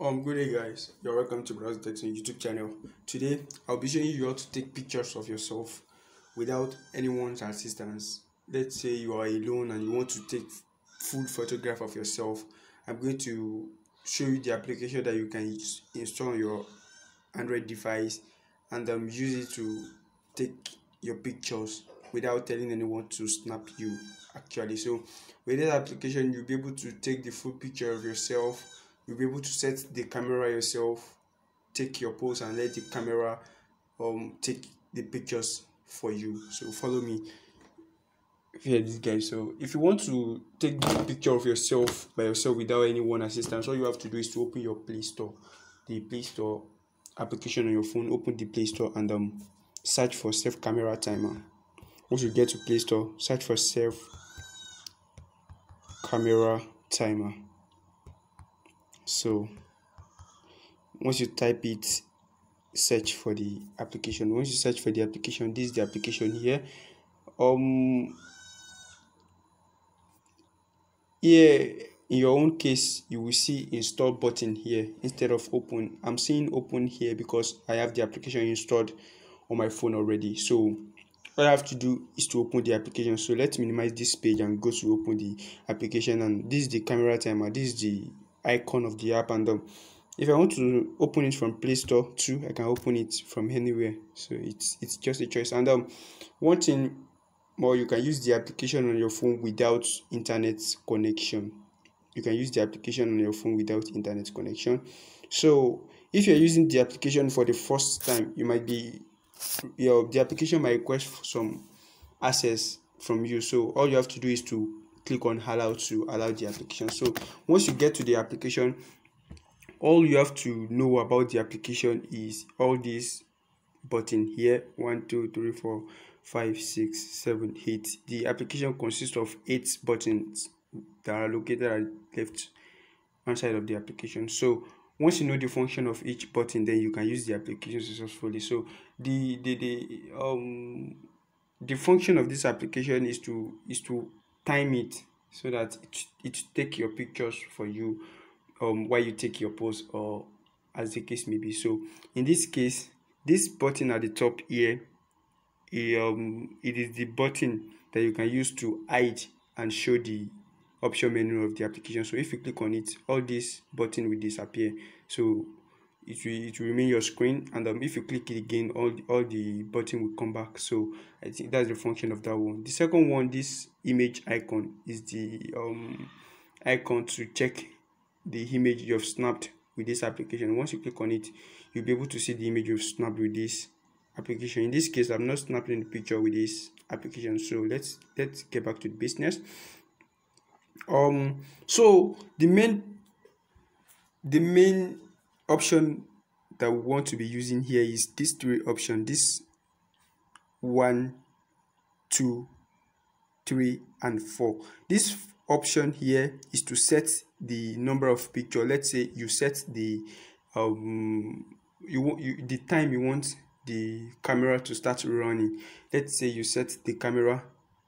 Good day, guys. You're welcome to Browse Text on YouTube channel. Today, I'll be showing you how to take pictures of yourself without anyone's assistance. Let's say you are alone and you want to take full photograph of yourself. I'm going to show you the application that you can install on your Android device and use it to take your pictures without telling anyone to snap you actually. So with this application, you'll be able to take the full picture of yourself. You'll be able to set the camera yourself, take your pose and let the camera take the pictures for you. So follow me here, this guy. So if you want to take the picture of yourself by yourself without anyone assistance, all you have to do is to open your Play Store, the Play Store application on your phone. Open the Play Store and search for self camera timer. Once you get to Play Store, search for self camera timer. So once you type it, search for the application. Once you search for the application, this is the application here. Here in your own case, you will see install button here instead of open. I'm seeing open here because I have the application installed on my phone already. So all I have to do is to open the application. So let's minimize this page and go to open the application. And this is the camera timer. This is the icon of the app, and if I want to open it from Play Store too, I can open it from anywhere. So it's just a choice. And one thing more, you can use the application on your phone without internet connection. You can use the application on your phone without internet connection. So if you're using the application for the first time, the application might request for some access from you. So all you have to do is to click on allow to allow the application. So once you get to the application, all you have to know about the application is all these button here: 1 2 3 4 5 6 7 8. The application consists of 8 buttons that are located at the left hand side of the application. So once you know the function of each button, then you can use the application successfully. So the function of this application is to time it so that it take your pictures for you while you take your pose, or as the case may be. So in this case, this button at the top here, it is the button that you can use to hide and show the option menu of the application. So if you click on it, all this button will disappear. So it will remain your screen, and if you click it again, all the button will come back. So I think that's the function of that one. The second one, this image icon, is the icon to check the image you have snapped with this application. Once you click on it, you'll be able to see the image you've snapped with this application. In this case, I'm not snapping the picture with this application. So let's get back to the business. So the main option that we want to be using here is this 3 option, this 1 2 3 and 4. This option here is to set the number of picture. Let's say you set the the time you want the camera to start running. Let's say you set the camera,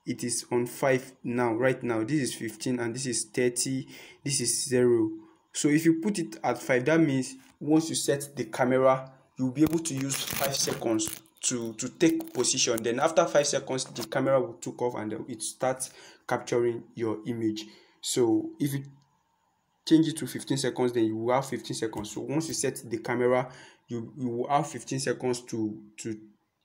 it is on 5 now. Right now this is 15 and this is 30, this is 0. So if you put it at 5, that means once you set the camera, you'll be able to use 5 seconds to take position. Then after 5 seconds, the camera will take off and it starts capturing your image. So if you change it to 15 seconds, then you will have 15 seconds. So once you set the camera, you will have 15 seconds to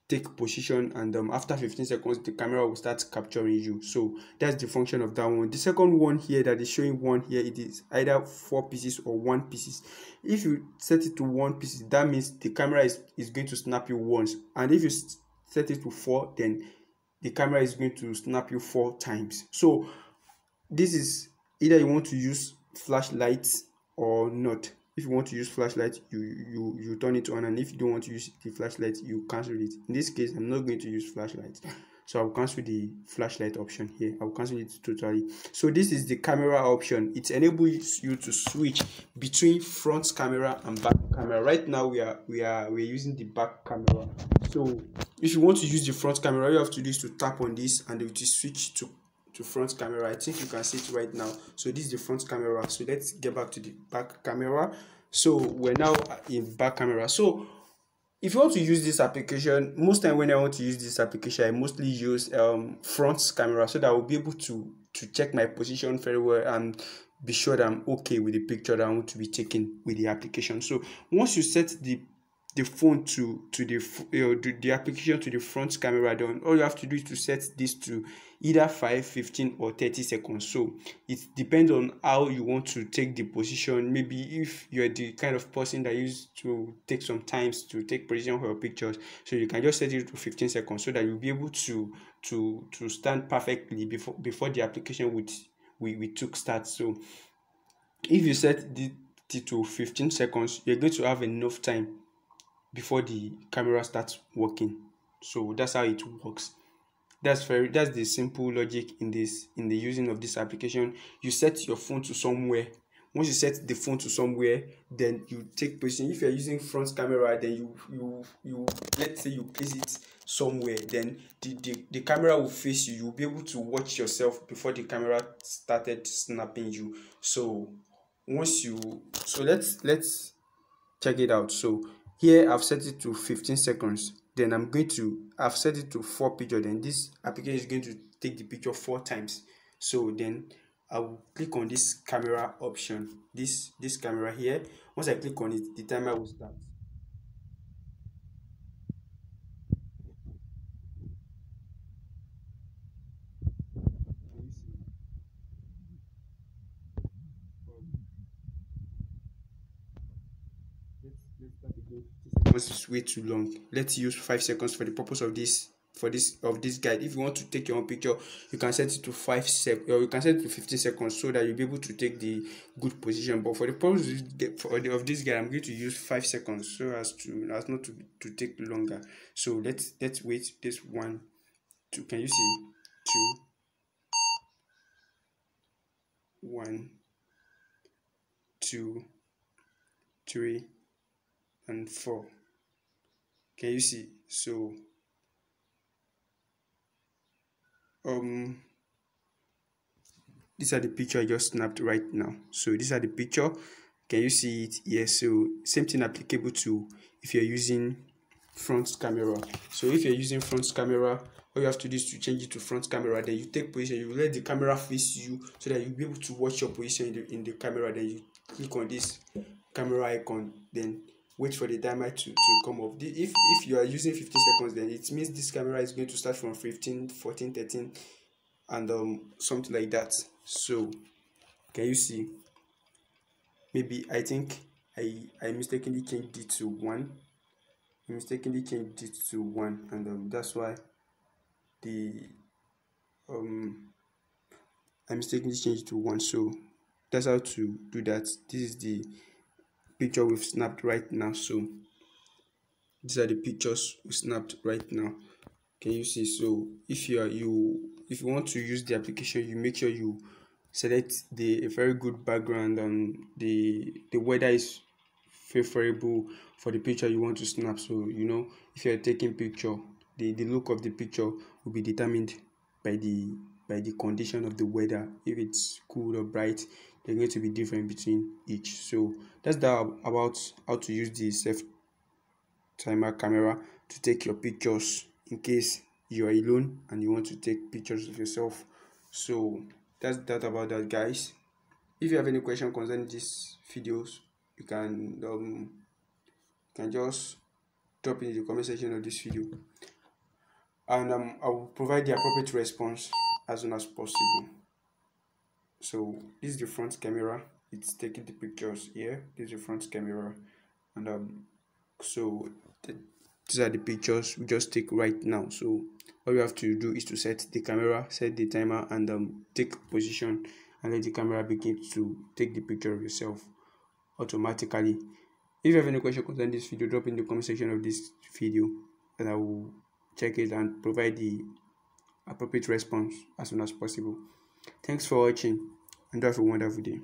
take position, and after 15 seconds the camera will start capturing you. So that's the function of that one. The second one here that is showing 1 here, it is either 4 pieces or 1 pieces. If you set it to 1 piece, that means the camera is going to snap you once, and if you set it to 4, then the camera is going to snap you 4 times. So this is either you want to use flashlights or not. If you want to use flashlight, you turn it on, and if you don't want to use the flashlight, you cancel it. In this case, I'm not going to use flashlight, so I'll cancel the flashlight option here. I'll cancel it totally. So this is the camera option. It enables you to switch between front camera and back camera. Right now we're using the back camera. So if you want to use the front camera, all you have to do is to tap on this and it will switch to front camera. I think you can see it right now. So this is the front camera. So let's get back to the back camera. So we're now in back camera. So if you want to use this application, most time when I want to use this application, I mostly use front camera, so that I will be able to check my position very well and be sure that I'm okay with the picture that I want to be taking with the application. So once you set the phone to the application to the front camera, then all you have to do is to set this to either 5, 15 or 30 seconds. So it depends on how you want to take the position. Maybe if you're the kind of person that used to take some times to take position for your pictures, so you can just set it to 15 seconds, so that you'll be able to stand perfectly before the application we took start. So if you set it to 15 seconds, you're going to have enough time before the camera starts working. So that's how it works. That's the simple logic in the using of this application. You set your phone to somewhere. Once you set the phone to somewhere, then you take position. If you're using front camera, then you let's say you place it somewhere, then the camera will face you. You'll be able to watch yourself before the camera started snapping you. So let's check it out. So here I've set it to 15 seconds. Then I've set it to 4 pictures. Then this application is going to take the picture 4 times. So then I will click on this camera option, this camera here. Once I click on it, the timer will start. Let's start again. 50 seconds is way too long. Let's use 5 seconds for the purpose of this guide. If you want to take your own picture, you can set it to 5 seconds, or you can set it to 15 seconds, so that you'll be able to take the good position. But for the purpose of this guide, I'm going to use 5 seconds, so as not to take longer. So let's wait. This 1, 2. Can you see? 2, 1, 2, 3, and 4. Can you see? So these are the picture I just snapped right now. So these are the picture. Can you see it? Yes. So same thing applicable to if you're using front camera. So if you're using front camera, all you have to do is to change it to front camera. Then you take position. You let the camera face you, so that you'll be able to watch your position in the camera. Then you click on this camera icon. Then wait for the timer to come off. If you are using 15 seconds, then it means this camera is going to start from 15, 14, 13, and something like that. So can you see? Maybe I think I mistakenly changed it to 1. And that's why I mistakenly changed it to 1. So that's how to do that. This is the picture we've snapped right now. So these are the pictures we snapped right now. Can you see? So if you want to use the application, you make sure you select a very good background, and the weather is favorable for the picture you want to snap. So if you're taking picture, the look of the picture will be determined by the condition of the weather. If it's cool or bright, they're going to be different between each. So that's about how to use the self timer camera to take your pictures in case you are alone and you want to take pictures of yourself. So that's that about that, guys. If you have any question concerning these videos, you can just drop in the comment section of this video, and I will provide the appropriate response as soon as possible. So this is the front camera. It's taking the pictures here. This is the front camera, and so these are the pictures we just take right now. So all you have to do is to set the camera, set the timer, and take position, and let the camera begin to take the picture of yourself automatically. If you have any question concerning this video, drop in the comment section of this video, and I will check it and provide the appropriate response as soon as possible. Thanks for watching, and have a wonderful day.